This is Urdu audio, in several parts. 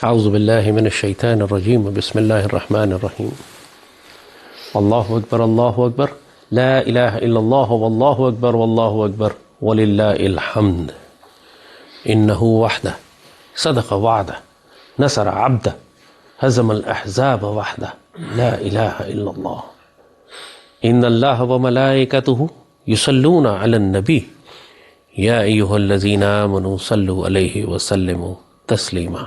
اعوذ باللہ من الشیطان الرجیم بسم اللہ الرحمن الرحیم اللہ اکبر لا الہ الا اللہ واللہ اکبر وللہ الحمد انہ وحدہ صدق وعدہ نصر عبدہ ہزم الاحزاب وحدہ لا الہ الا اللہ ان اللہ وملائکتہ یصلون علی النبی یا ایہا الذین آمنوا صلوا علیہ وسلموا تسلیما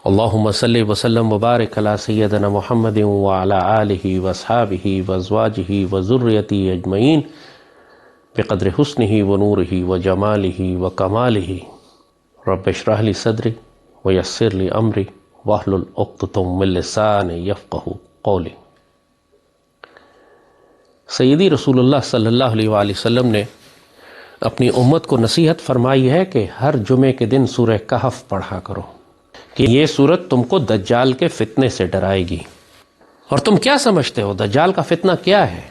اللہم صلی وسلم وبارک علی سیدنا محمد وعلی آلہ واصحابہ وازواجہ وذریتہ اجمعین بقدر حسنہ ونورہ وجمالہ وکمالہ رب اشرح لی صدری ویسر لی امری واحلل عقدۃ من لسانی یفقہوا قولی۔ سیدی رسول اللہ صلی اللہ علیہ وآلہ وسلم نے اپنی امت کو نصیحت فرمائی ہے کہ ہر جمعے کے دن سورہ کہف پڑھا کرو کہ یہ سورت تم کو دجال کے فتنے سے ڈرائے گی۔ اور تم کیا سمجھتے ہو دجال کا فتنہ کیا ہے؟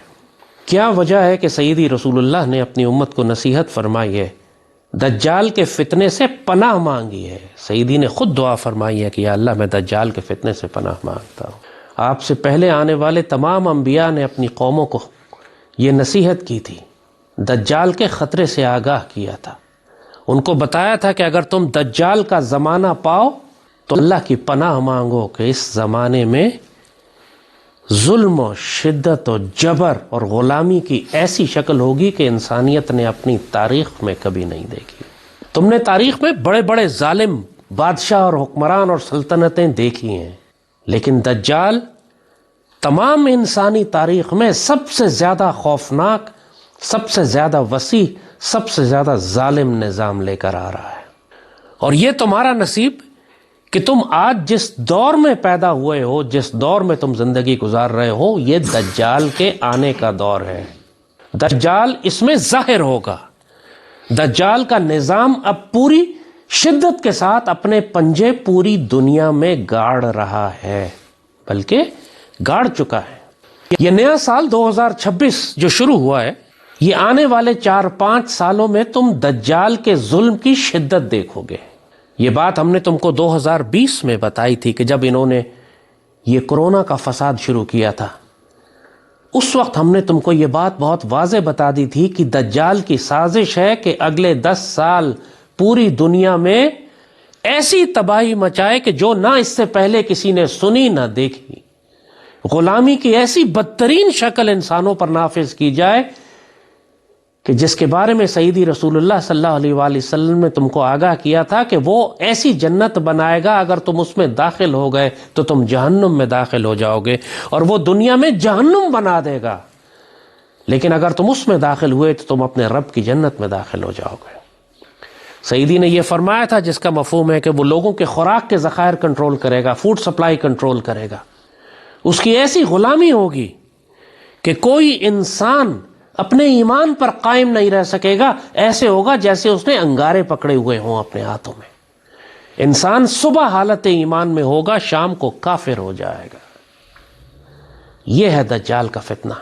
کیا وجہ ہے کہ سیدی رسول اللہ نے اپنی امت کو نصیحت فرمائی ہے، دجال کے فتنے سے پناہ مانگی ہے؟ سیدی نے خود دعا فرمائی ہے کہ یا اللہ میں دجال کے فتنے سے پناہ مانگتا ہوں۔ آپ سے پہلے آنے والے تمام انبیاء نے اپنی قوموں کو یہ نصیحت کی تھی، دجال کے خطرے سے آگاہ کیا تھا، ان کو بتایا تھا کہ اگر تم دجال کا زمانہ پاؤ تو اللہ کی پناہ مانگو کہ اس زمانے میں ظلم و شدت و جبر اور غلامی کی ایسی شکل ہوگی کہ انسانیت نے اپنی تاریخ میں کبھی نہیں دیکھی۔ تم نے تاریخ میں بڑے بڑے ظالم بادشاہ اور حکمران اور سلطنتیں دیکھی ہیں، لیکن دجال تمام انسانی تاریخ میں سب سے زیادہ خوفناک، سب سے زیادہ وسیع، سب سے زیادہ ظالم نظام لے کر آ رہا ہے۔ اور یہ تمہارا نصیب کہ تم آج جس دور میں پیدا ہوئے ہو، جس دور میں تم زندگی گزار رہے ہو، یہ دجال کے آنے کا دور ہے۔ دجال اس میں ظاہر ہوگا۔ دجال کا نظام اب پوری شدت کے ساتھ اپنے پنجے پوری دنیا میں گاڑ رہا ہے، بلکہ گاڑ چکا ہے۔ یہ نیا سال 2026 جو شروع ہوا ہے، یہ آنے والے 4-5 سالوں میں تم دجال کے ظلم کی شدت دیکھو گے۔ یہ بات ہم نے تم کو 2020 میں بتائی تھی کہ جب انہوں نے یہ کورونا کا فساد شروع کیا تھا، اس وقت ہم نے تم کو یہ بات بہت واضح بتا دی تھی کہ دجال کی سازش ہے کہ اگلے 10 سال پوری دنیا میں ایسی تباہی مچائے کہ جو نہ اس سے پہلے کسی نے سنی نہ دیکھی۔ غلامی کی ایسی بدترین شکل انسانوں پر نافذ کی جائے کہ جس کے بارے میں سیدی رسول اللہ صلی اللہ علیہ وآلہ وسلم نے تم کو آگاہ کیا تھا کہ وہ ایسی جنت بنائے گا، اگر تم اس میں داخل ہو گئے تو تم جہنم میں داخل ہو جاؤ گے، اور وہ دنیا میں جہنم بنا دے گا، لیکن اگر تم اس میں داخل ہوئے تو تم اپنے رب کی جنت میں داخل ہو جاؤ گے۔ سیدی نے یہ فرمایا تھا، جس کا مفہوم ہے کہ وہ لوگوں کے خوراک کے ذخائر کنٹرول کرے گا، فوڈ سپلائی کنٹرول کرے گا۔ اس کی ایسی غلامی ہوگی کہ کوئی انسان اپنے ایمان پر قائم نہیں رہ سکے گا، ایسے ہوگا جیسے اس نے انگارے پکڑے ہوئے ہوں اپنے ہاتھوں میں۔ انسان صبح حالت ایمان میں ہوگا، شام کو کافر ہو جائے گا۔ یہ ہے دجال کا فتنہ۔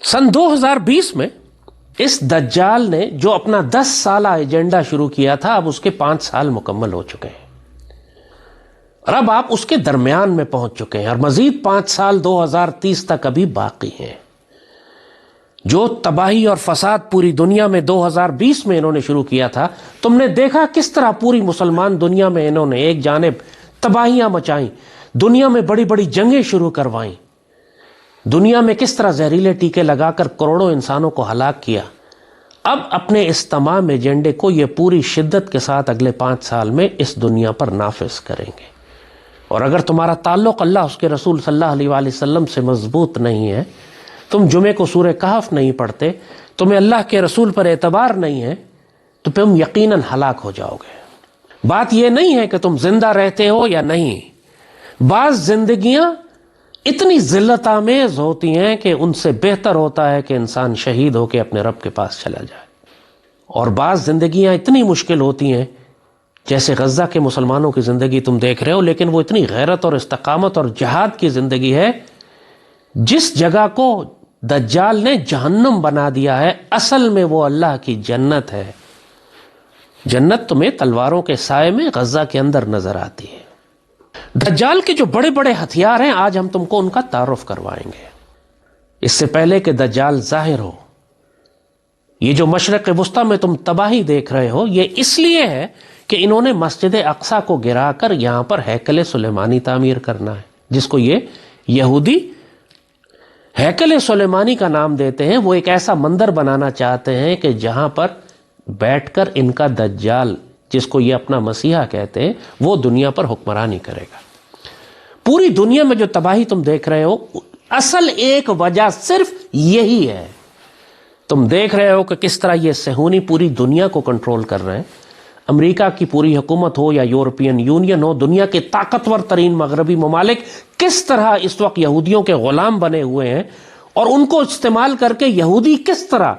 سن 2020 میں اس دجال نے جو اپنا 10 سالہ ایجنڈا شروع کیا تھا، اب اس کے 5 سال مکمل ہو چکے ہیں، اور اب آپ اس کے درمیان میں پہنچ چکے ہیں، اور مزید 5 سال 2030 تک ابھی باقی ہیں۔ جو تباہی اور فساد پوری دنیا میں 2020 میں انہوں نے شروع کیا تھا، تم نے دیکھا کس طرح پوری مسلمان دنیا میں انہوں نے ایک جانب تباہیاں مچائیں، دنیا میں بڑی بڑی جنگیں شروع کروائیں، دنیا میں کس طرح زہریلے ٹیکے لگا کر کروڑوں انسانوں کو ہلاک کیا۔ اب اپنے اس تمام ایجنڈے کو یہ پوری شدت کے ساتھ اگلے 5 سال میں اس دنیا پر نافذ کریں گے۔ اور اگر تمہارا تعلق اللہ اس کے رسول صلی اللہ علیہ وآلہ وسلم سے مضبوط نہیں ہے، تم جمعے کو سورہ کہف نہیں پڑھتے، تمہیں اللہ کے رسول پر اعتبار نہیں ہے، تو تم یقیناً ہلاک ہو جاؤ گے۔ بات یہ نہیں ہے کہ تم زندہ رہتے ہو یا نہیں، بعض زندگیاں اتنی ذلت آمیز ہوتی ہیں کہ ان سے بہتر ہوتا ہے کہ انسان شہید ہو کے اپنے رب کے پاس چلا جائے، اور بعض زندگیاں اتنی مشکل ہوتی ہیں، جیسے غزہ کے مسلمانوں کی زندگی تم دیکھ رہے ہو، لیکن وہ اتنی غیرت اور استقامت اور جہاد کی زندگی ہے۔ جس جگہ کو دجال نے جہنم بنا دیا ہے، اصل میں وہ اللہ کی جنت ہے۔ جنت تمہیں تلواروں کے سائے میں غزہ کے اندر نظر آتی ہے، دجال کے جو بڑے بڑے ہتھیار ہیں آج ہم تم کو ان کا تعارف کروائیں گے، اس سے پہلے کہ دجال ظاہر ہو۔ یہ جو مشرق وسطی میں تم تباہی دیکھ رہے ہو، یہ اس لیے ہے کہ انہوں نے مسجد اقصی کو گرا کر یہاں پر ہیکل سلیمانی تعمیر کرنا ہے، جس کو یہ یہودی ہیکل سلیمانی کا نام دیتے ہیں۔ وہ ایک ایسا مندر بنانا چاہتے ہیں کہ جہاں پر بیٹھ کر ان کا دجال، جس کو یہ اپنا مسیحا کہتے ہیں، وہ دنیا پر حکمرانی کرے گا۔ پوری دنیا میں جو تباہی تم دیکھ رہے ہو، اصل ایک وجہ صرف یہی ہے۔ تم دیکھ رہے ہو کہ کس طرح یہ صہیونی پوری دنیا کو کنٹرول کر رہے ہیں۔ امریکہ کی پوری حکومت ہو یا یورپین یونین ہو، دنیا کے طاقتور ترین مغربی ممالک کس طرح اس وقت یہودیوں کے غلام بنے ہوئے ہیں، اور ان کو استعمال کر کے یہودی کس طرح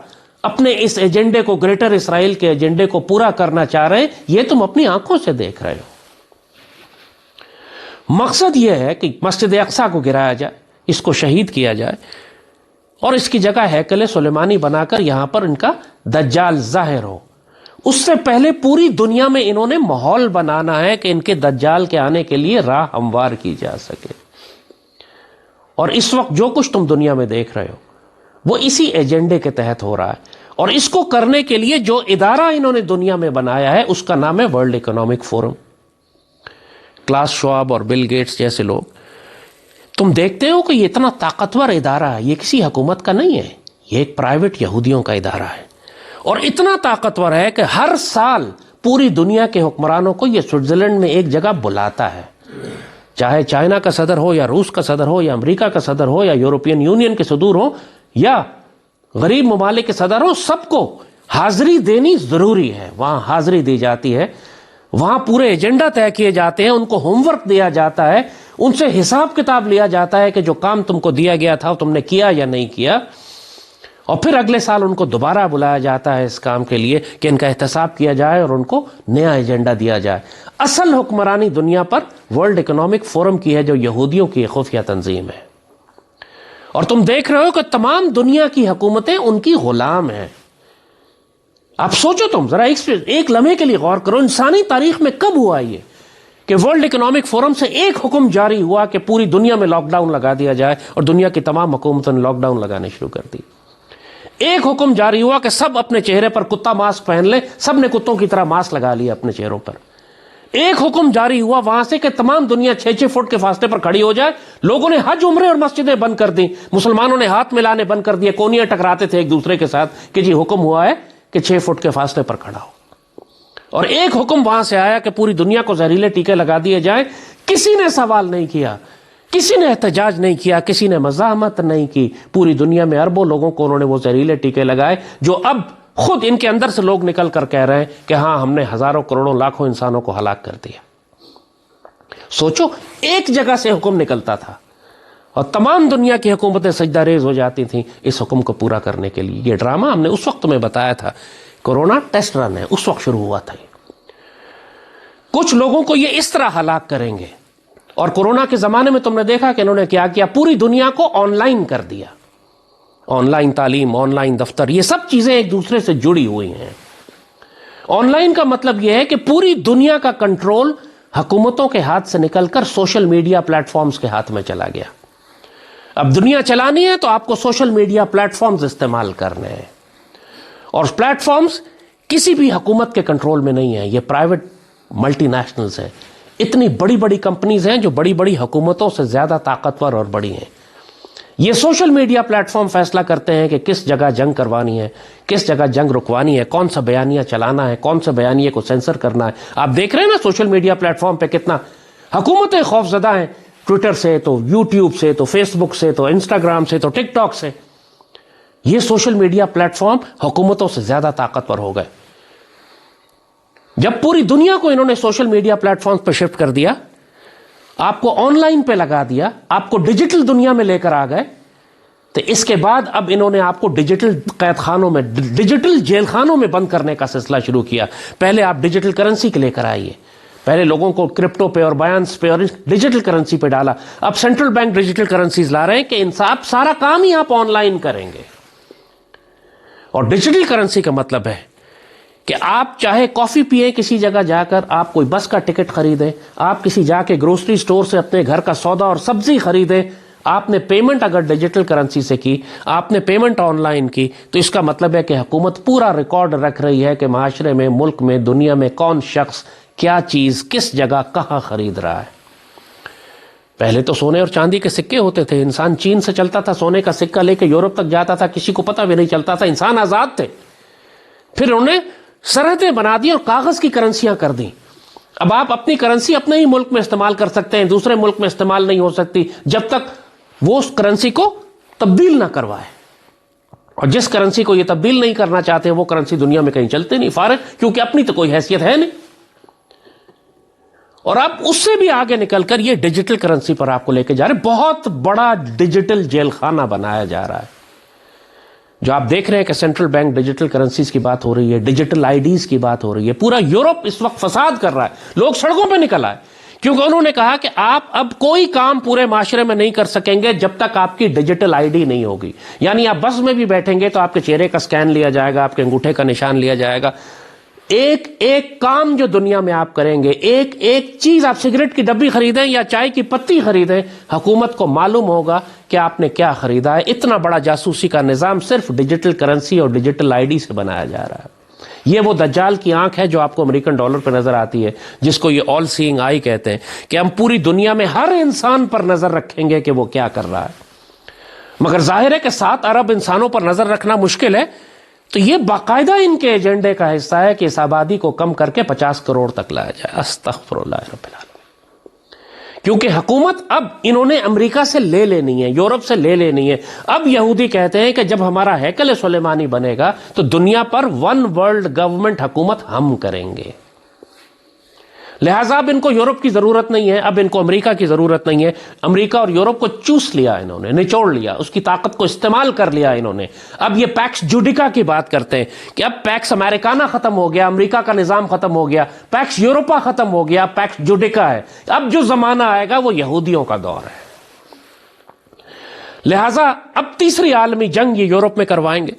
اپنے اس ایجنڈے کو، گریٹر اسرائیل کے ایجنڈے کو پورا کرنا چاہ رہے ہیں، یہ تم اپنی آنکھوں سے دیکھ رہے ہو۔ مقصد یہ ہے کہ مسجد اقصی کو گرایا جائے، اس کو شہید کیا جائے، اور اس کی جگہ ہیکل سلیمانی بنا کر یہاں پر ان کا دجال ظاہر ہو۔ اس سے پہلے پوری دنیا میں انہوں نے ماحول بنانا ہے کہ ان کے دجال کے آنے کے لیے راہ ہموار کی جا سکے۔ اور اس وقت جو کچھ تم دنیا میں دیکھ رہے ہو وہ اسی ایجنڈے کے تحت ہو رہا ہے، اور اس کو کرنے کے لیے جو ادارہ انہوں نے دنیا میں بنایا ہے اس کا نام ہے world economic forum. Klaus Schwab اور بل گیٹس جیسے لوگ، تم دیکھتے ہو کہ یہ اتنا طاقتور ادارہ ہے، یہ کسی حکومت کا نہیں ہے، یہ ایک پرائیویٹ یہودیوں کا ادارہ ہے، اور اتنا طاقتور ہے کہ ہر سال پوری دنیا کے حکمرانوں کو یہ سوئٹزرلینڈ میں ایک جگہ بلاتا ہے، چاہے چائنا کا صدر ہو یا روس کا صدر ہو یا امریکہ کا صدر ہو یا یورپین یونین کے صدور ہو یا غریب ممالک کے صدر ہو، سب کو حاضری دینی ضروری ہے۔ وہاں حاضری دی جاتی ہے، وہاں پورے ایجنڈا طے کیے جاتے ہیں، ان کو ہوم ورک دیا جاتا ہے، ان سے حساب کتاب لیا جاتا ہے کہ جو کام تم کو دیا گیا تھا تم نے کیا یا نہیں کیا، اور پھر اگلے سال ان کو دوبارہ بلایا جاتا ہے اس کام کے لیے کہ ان کا احتساب کیا جائے اور ان کو نیا ایجنڈا دیا جائے۔ اصل حکمرانی دنیا پر ورلڈ اکنامک فورم کی ہے، جو یہودیوں کی خفیہ تنظیم ہے، اور تم دیکھ رہے ہو کہ تمام دنیا کی حکومتیں ان کی غلام ہیں۔ آپ سوچو، تم ذرا ایک لمحے کے لیے غور کرو، انسانی تاریخ میں کب ہوا یہ کہ ورلڈ اکنامک فورم سے ایک حکم جاری ہوا کہ پوری دنیا میں لاک ڈاؤن لگا دیا جائے، اور دنیا کی تمام حکومتوں نے لاک ڈاؤن لگانے شروع کر دی۔ ایک حکم جاری ہوا کہ سب اپنے چہرے پر کتا ماسک پہن لیں، سب نے کتوں کی طرح ماسک لگا لیا اپنے چہروں پر۔ ایک حکم جاری ہوا وہاں سے کہ تمام دنیا 6-6 فٹ کے فاصلے پر کھڑی ہو جائے۔ لوگوں نے حج، عمرے اور مسجدیں بند کر دی، مسلمانوں نے ہاتھ ملانے بند کر دیے، کونیاں ٹکراتے تھے ایک دوسرے کے ساتھ کہ جی حکم ہوا ہے کہ 6 فٹ کے فاصلے پر کھڑا ہو۔ اور ایک حکم وہاں سے آیا کہ پوری دنیا کو زہریلے ٹیکے لگا دیے جائیں۔ کسی نے سوال نہیں کیا، کسی نے احتجاج نہیں کیا، کسی نے مزاحمت نہیں کی۔ پوری دنیا میں اربوں لوگوں کو انہوں نے وہ زہریلے ٹیکے لگائے، جو اب خود ان کے اندر سے لوگ نکل کر کہہ رہے ہیں کہ ہاں ہم نے ہزاروں کروڑوں لاکھوں انسانوں کو ہلاک کر دیا۔ سوچو، ایک جگہ سے حکم نکلتا تھا اور تمام دنیا کی حکومتیں سجدہ ریز ہو جاتی تھیں اس حکم کو پورا کرنے کے لیے۔ یہ ڈرامہ ہم نے اس وقت تمہیں بتایا تھا، کورونا ٹیسٹ رن ہے، اس وقت شروع ہوا تھا۔ کچھ لوگوں کو یہ اس طرح ہلاک کریں گے، اور کورونا کے زمانے میں تم نے دیکھا کہ انہوں نے کیا کیا، پوری دنیا کو آن لائن کر دیا۔ آن لائن تعلیم، آن لائن دفتر، یہ سب چیزیں ایک دوسرے سے جڑی ہوئی ہیں۔ آن لائن کا مطلب یہ ہے کہ پوری دنیا کا کنٹرول حکومتوں کے ہاتھ سے نکل کر سوشل میڈیا پلیٹ فارمز کے ہاتھ میں چلا گیا۔ اب دنیا چلانی ہے تو آپ کو سوشل میڈیا پلیٹ فارمز استعمال کرنے ہیں، اور پلیٹ فارمز کسی بھی حکومت کے کنٹرول میں نہیں ہیں، یہ پرائیویٹ ملٹی نیشنلز ہیں، اتنی بڑی بڑی کمپنیز ہیں جو بڑی بڑی حکومتوں سے زیادہ طاقتور اور بڑی ہیں۔ یہ سوشل میڈیا پلیٹ فارم فیصلہ کرتے ہیں کہ کس جگہ جنگ کروانی ہے، کس جگہ جنگ رکوانی ہے، کون سا بیانیہ چلانا ہے، کون سا بیانیے کو سینسر کرنا ہے۔ آپ دیکھ رہے ہیں نا سوشل میڈیا پلیٹ فارم پہ کتنا حکومتیں خوف زدہ ہیں، ٹویٹر سے تو یوٹیوب سے تو فیس بک سے تو انسٹاگرام سے تو ٹک ٹاک سے۔ یہ سوشل میڈیا پلیٹ فارم حکومتوں سے زیادہ طاقتور ہو گئے۔ جب پوری دنیا کو انہوں نے سوشل میڈیا پلیٹ فارم پہ شفٹ کر دیا، آپ کو آن لائن پہ لگا دیا، آپ کو ڈیجیٹل دنیا میں لے کر آ گئے، تو اس کے بعد اب انہوں نے آپ کو ڈیجیٹل قید خانوں میں، ڈیجیٹل جیل خانوں میں بند کرنے کا سلسلہ شروع کیا۔ پہلے آپ ڈیجیٹل کرنسی کے لے کر آئیے، پہلے لوگوں کو کرپٹو پہ اور بائنانس پہ اور ڈیجیٹل کرنسی پہ ڈالا، اب سینٹرل بینک ڈیجیٹل کرنسیز لا رہے ہیں کہ انصاف سارا کام ہی آپ آن لائن کریں گے۔ اور ڈیجیٹل کرنسی کا مطلب ہے کہ آپ چاہے کافی پئیں کسی جگہ جا کر، آپ کوئی بس کا ٹکٹ خریدیں، آپ کسی جا کے گروسری سٹور سے اپنے گھر کا سودا اور سبزی خریدیں، آپ نے پیمنٹ اگر ڈیجیٹل کرنسی سے کی، آپ نے پیمنٹ آن لائن کی، تو اس کا مطلب ہے کہ حکومت پورا ریکارڈ رکھ رہی ہے کہ معاشرے میں، ملک میں، دنیا میں کون شخص کیا چیز کس جگہ کہاں خرید رہا ہے۔ پہلے تو سونے اور چاندی کے سکے ہوتے تھے، انسان چین سے چلتا تھا سونے کا سکہ لے کے یورپ تک جاتا تھا، کسی کو پتہ بھی نہیں چلتا تھا، انسان آزاد تھے۔ پھر انہوں نے سرحدیں بنا دی اور کاغذ کی کرنسیاں کر دیں۔ اب آپ اپنی کرنسی اپنے ہی ملک میں استعمال کر سکتے ہیں، دوسرے ملک میں استعمال نہیں ہو سکتی جب تک وہ اس کرنسی کو تبدیل نہ کروائے، اور جس کرنسی کو یہ تبدیل نہیں کرنا چاہتے وہ کرنسی دنیا میں کہیں چلتے نہیں، فارغ، کیونکہ اپنی تو کوئی حیثیت ہے نہیں۔ اور آپ اس سے بھی آگے نکل کر یہ ڈیجیٹل کرنسی پر آپ کو لے کے جا رہے ہیں، بہت بڑا ڈیجیٹل جیل خانہ بنایا جا رہا ہے۔ جو آپ دیکھ رہے ہیں کہ سینٹرل بینک ڈیجیٹل کرنسیز کی بات ہو رہی ہے، ڈیجیٹل آئی ڈیز کی بات ہو رہی ہے، پورا یورپ اس وقت فساد کر رہا ہے، لوگ سڑکوں پہ نکل آئے، کیونکہ انہوں نے کہا کہ آپ اب کوئی کام پورے معاشرے میں نہیں کر سکیں گے جب تک آپ کی ڈیجیٹل آئی ڈی نہیں ہوگی۔ یعنی آپ بس میں بھی بیٹھیں گے تو آپ کے چہرے کا سکین لیا جائے گا، آپ کے انگوٹھے کا نشان لیا جائے گا، ایک ایک کام جو دنیا میں آپ کریں گے، ایک ایک چیز، آپ سگریٹ کی ڈبی خریدیں یا چائے کی پتی خریدیں، حکومت کو معلوم ہوگا کہ آپ نے کیا خریدا ہے۔ اتنا بڑا جاسوسی کا نظام صرف ڈیجیٹل کرنسی اور ڈیجیٹل آئی ڈی سے بنایا جا رہا ہے۔ یہ وہ دجال کی آنکھ ہے جو آپ کو امریکن ڈالر پہ نظر آتی ہے، جس کو یہ آل سینگ آئی کہتے ہیں، کہ ہم پوری دنیا میں ہر انسان پر نظر رکھیں گے کہ وہ کیا کر رہا ہے۔ مگر ظاہر ہے کہ 7 ارب انسانوں پر نظر رکھنا مشکل ہے، تو یہ باقاعدہ ان کے ایجنڈے کا حصہ ہے کہ اس آبادی کو کم کر کے 50 کروڑ تک لایا جائے۔ استغفر اللہ رب العالمین۔ کیونکہ حکومت اب انہوں نے امریکہ سے لے لینی ہے، یورپ سے لے لینی ہے۔ اب یہودی کہتے ہیں کہ جب ہمارا ہیکل سلیمانی بنے گا تو دنیا پر ون ورلڈ گورنمنٹ حکومت ہم کریں گے، لہٰذا اب ان کو یورپ کی ضرورت نہیں ہے، اب ان کو امریکہ کی ضرورت نہیں ہے۔ امریکہ اور یورپ کو چوس لیا انہوں نے، نچوڑ لیا، اس کی طاقت کو استعمال کر لیا انہوں نے۔ اب یہ پیکس جوڈیکا کی بات کرتے ہیں کہ اب پیکس امریکانہ ختم ہو گیا، امریکہ کا نظام ختم ہو گیا، پیکس یوروپا ختم ہو گیا، پیکس جوڈیکا ہے۔ اب جو زمانہ آئے گا وہ یہودیوں کا دور ہے، لہٰذا اب تیسری عالمی جنگ یہ یورپ میں کروائیں گے۔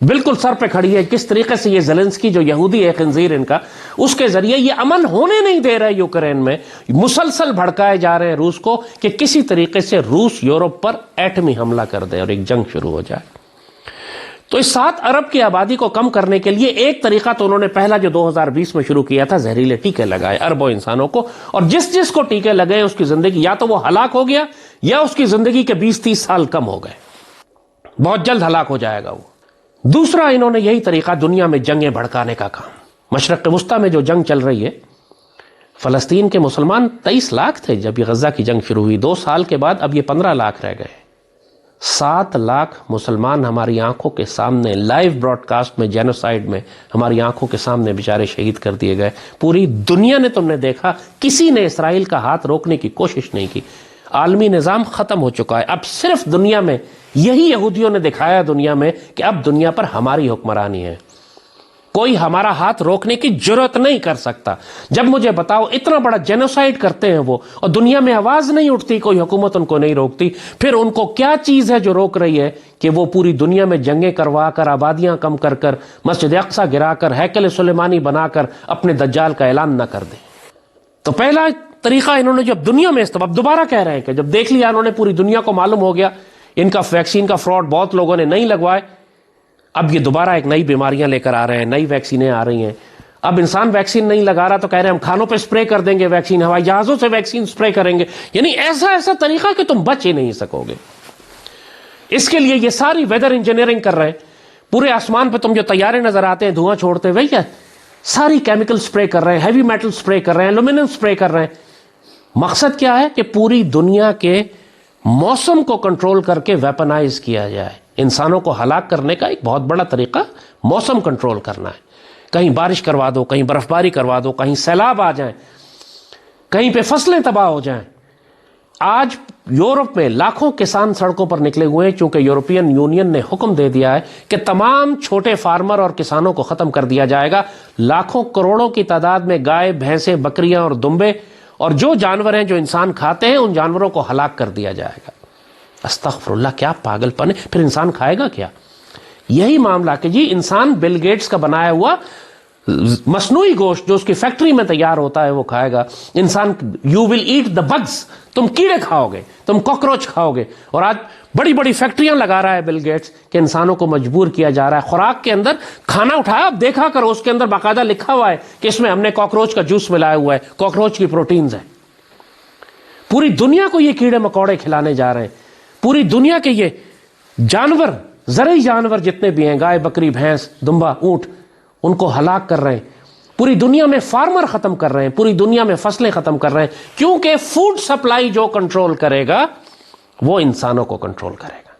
بالکل سر پہ کھڑی ہے کس طریقے سے یہ زیلنسکی جو یہودی ہے خنزیر ان کا، اس کے ذریعے یہ امن ہونے نہیں دے رہے یوکرین میں، مسلسل بھڑکائے جا رہے ہیں روس کو کہ کسی طریقے سے روس یورپ پر ایٹمی حملہ کر دے اور ایک جنگ شروع ہو جائے۔ تو اس 7 ارب کی آبادی کو کم کرنے کے لیے ایک طریقہ تو انہوں نے پہلا جو 2020 میں شروع کیا تھا، زہریلے ٹیکے لگائے اربوں انسانوں کو، اور جس جس کو ٹیکے لگے اس کی زندگی یا تو وہ ہلاک ہو گیا یا اس کی زندگی کے 20-30 سال کم ہو گئے، بہت جلد ہلاک ہو جائے گا وہ۔ دوسرا انہوں نے یہی طریقہ دنیا میں جنگیں بھڑکانے کا کام، مشرق وسطیٰ میں جو جنگ چل رہی ہے، فلسطین کے مسلمان 23 لاکھ تھے جب یہ غزہ کی جنگ شروع ہوئی، 2 سال کے بعد اب یہ 15 لاکھ رہ گئے۔ 7 لاکھ مسلمان ہماری آنکھوں کے سامنے لائیو براڈ کاسٹ میں، جینوسائیڈ میں ہماری آنکھوں کے سامنے بیچارے شہید کر دیے گئے۔ پوری دنیا نے تم نے دیکھا، کسی نے اسرائیل کا ہاتھ روکنے کی کوشش نہیں کی۔ عالمی نظام ختم ہو چکا ہے، اب صرف دنیا میں یہی یہودیوں نے دکھایا دنیا میں کہ اب دنیا پر ہماری حکمرانی ہے، کوئی ہمارا ہاتھ روکنے کی جرت نہیں کر سکتا۔ جب مجھے بتاؤ اتنا بڑا جینوسائیڈ کرتے ہیں وہ، اور دنیا میں آواز نہیں اٹھتی، کوئی حکومت ان کو نہیں روکتی، پھر ان کو کیا چیز ہے جو روک رہی ہے کہ وہ پوری دنیا میں جنگیں کروا کر، آبادیاں کم کر کر، مسجد اقصی گرا کر، ہیکل سلیمانی بنا کر اپنے دجال کا اعلان نہ کر دیں۔ تو پہلا طریقہ انہوں نے جب دنیا میں اب دوبارہ کہہ رہے ہیں کہ جب دیکھ لیا انہوں نے، پوری دنیا کو معلوم ہو گیا ان کا ویکسین کا فراڈ، بہت لوگوں نے نہیں لگوائے، اب یہ دوبارہ ایک نئی بیماریاں لے کر آ رہے ہیں، نئی ویکسینیں آ رہی ہیں۔ اب انسان ویکسین نہیں لگا رہا تو کہہ رہے ہیں ہم کھانوں پہ سپرے کر دیں گے ویکسین، ہوائی جہازوں سے ویکسین سپرے کریں گے، یعنی ایسا طریقہ کہ تم بچ ہی نہیں سکو گے۔ اس کے لیے یہ ساری ویدر انجینئرنگ کر رہے ہیں، پورے آسمان پہ تم جو طیارے نظر آتے ہیں دھواں چھوڑتے ہوئے، کیا ساری کیمیکل سپرے کر رہے ہیں، ہیوی میٹل سپرے کر رہے ہیں، ایلومینیم سپرے کر رہے ہیں۔ مقصد کیا ہے کہ پوری دنیا کے موسم کو کنٹرول کر کے ویپنائز کیا جائے۔ انسانوں کو ہلاک کرنے کا ایک بہت بڑا طریقہ موسم کنٹرول کرنا ہے، کہیں بارش کروا دو، کہیں برف باری کروا دو، کہیں سیلاب آ جائیں، کہیں پہ فصلیں تباہ ہو جائیں۔ آج یورپ میں لاکھوں کسان سڑکوں پر نکلے ہوئے ہیں، چونکہ یورپین یونین نے حکم دے دیا ہے کہ تمام چھوٹے فارمر اور کسانوں کو ختم کر دیا جائے گا۔ لاکھوں کروڑوں کی تعداد میں گائے، بھینسیں، بکریاں اور دمبے اور جو جانور ہیں جو انسان کھاتے ہیں ان جانوروں کو ہلاک کر دیا جائے گا۔ استغفر اللہ، کیا پاگل پن ہے! پھر انسان کھائے گا کیا؟ یہی معاملہ کہ جی انسان بل گیٹس کا بنایا ہوا مصنوعی گوشت جو اس کی فیکٹری میں تیار ہوتا ہے وہ کھائے گا انسان. You will eat the bugs, تم کیڑے کھاؤ گے, تم کاکروچ کھاؤ گے. اور آج بڑی بڑی فیکٹریاں لگا رہا ہے بل گیٹس کہ انسانوں کو مجبور کیا جا رہا ہے. خوراک کے اندر کھانا اٹھایا, اب دیکھا کرو اس کے اندر باقاعدہ لکھا ہوا ہے کہ اس میں ہم نے کاکروچ کا جوس ملایا ہوا ہے, کاکروچ کی پروٹینز ہیں. پوری دنیا کو یہ کیڑے مکوڑے کھلانے جا رہے ہیں. پوری دنیا کے یہ جانور, زرعی جانور جتنے بھی ہیں, گائے بکری بھینس دمبا اونٹ, ان کو ہلاک کر رہے ہیں. پوری دنیا میں فارمر ختم کر رہے ہیں, پوری دنیا میں فصلیں ختم کر رہے ہیں, کیونکہ فوڈ سپلائی جو کنٹرول کرے گا وہ انسانوں کو کنٹرول کرے گا.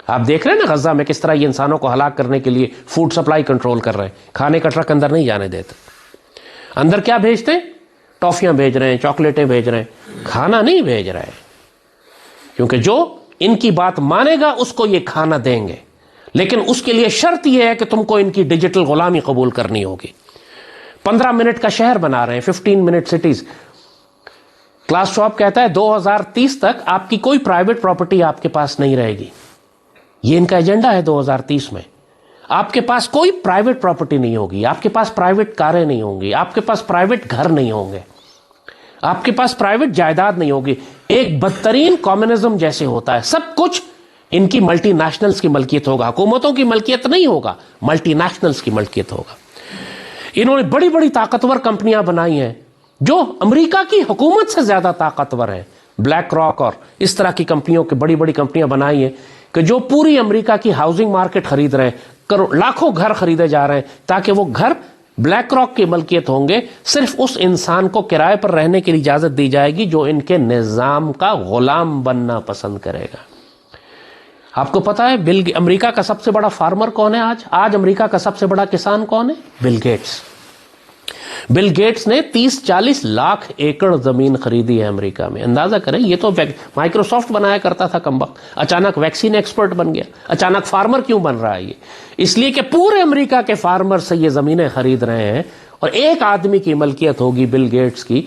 آپ دیکھ رہے ہیں نا غزہ میں کس طرح یہ انسانوں کو ہلاک کرنے کے لیے فوڈ سپلائی کنٹرول کر رہے ہیں. کھانے کا ٹرک اندر نہیں جانے دیتے. اندر کیا بھیجتے ہیں؟ ٹافیاں بھیج رہے ہیں, چاکلیٹیں بھیج رہے ہیں, کھانا نہیں بھیج رہے ہیں. کیونکہ جو ان کی بات مانے گا اس کو یہ کھانا دیں گے, لیکن اس کے لیے شرط یہ ہے کہ تم کو ان کی ڈیجیٹل غلامی قبول کرنی ہوگی. 15 منٹ کا شہر بنا رہے ہیں, 15 منٹ سٹیز. کلاس شاپ کہتا ہے 2030 تک آپ کی کوئی پرائیویٹ پراپرٹی آپ کے پاس نہیں رہے گی. یہ ان کا ایجنڈا ہے 2030 میں. آپ کے پاس کوئی پرائیویٹ پراپرٹی نہیں ہوگی, آپ کے پاس پرائیویٹ کاریں نہیں ہوں گی, آپ کے پاس پرائیویٹ گھر نہیں ہوں گے, آپ کے پاس پرائیویٹ جائیداد نہیں ہوگی. ایک بدترین کمیونزم جیسے ہوتا ہے, سب کچھ ان کی ملٹی نیشنلز کی ملکیت ہوگا. حکومتوں کی ملکیت نہیں ہوگا, ملٹی نیشنلز کی ملکیت ہوگا. انہوں نے بڑی بڑی طاقتور کمپنیاں بنائی ہیں جو امریکہ کی حکومت سے زیادہ طاقتور ہیں. بلیک راک اور اس طرح کی کمپنیوں کی بڑی بڑی کمپنیاں بنائی ہیں کہ جو پوری امریکہ کی ہاؤسنگ مارکیٹ خرید رہے ہیں, لاکھوں گھر خریدے جا رہے ہیں تاکہ وہ گھر بلیک راک کی ملکیت ہوں گے. صرف اس انسان کو کرائے پر رہنے کی اجازت دی جائے گی جو ان کے نظام کا غلام بننا پسند کرے گا. آپ کو پتا ہے امریکہ کا سب سے بڑا فارمر کون ہے آج امریکہ کا سب سے بڑا کسان کون ہے؟ Bill Gates. بل گیٹس نے 30-40 لاکھ ایکڑ زمین خریدی ہے امریکہ میں. اندازہ کریں, یہ تو مائکروسافٹ بنایا کرتا تھا کمبخت, اچانک ویکسین ایکسپرٹ بن گیا. اچانک فارمر کیوں بن رہا ہے یہ؟ اس لیے کہ پورے امریکہ کے فارمر سے یہ زمینیں خرید رہے ہیں اور ایک آدمی کی ملکیت ہوگی بل گیٹس کی,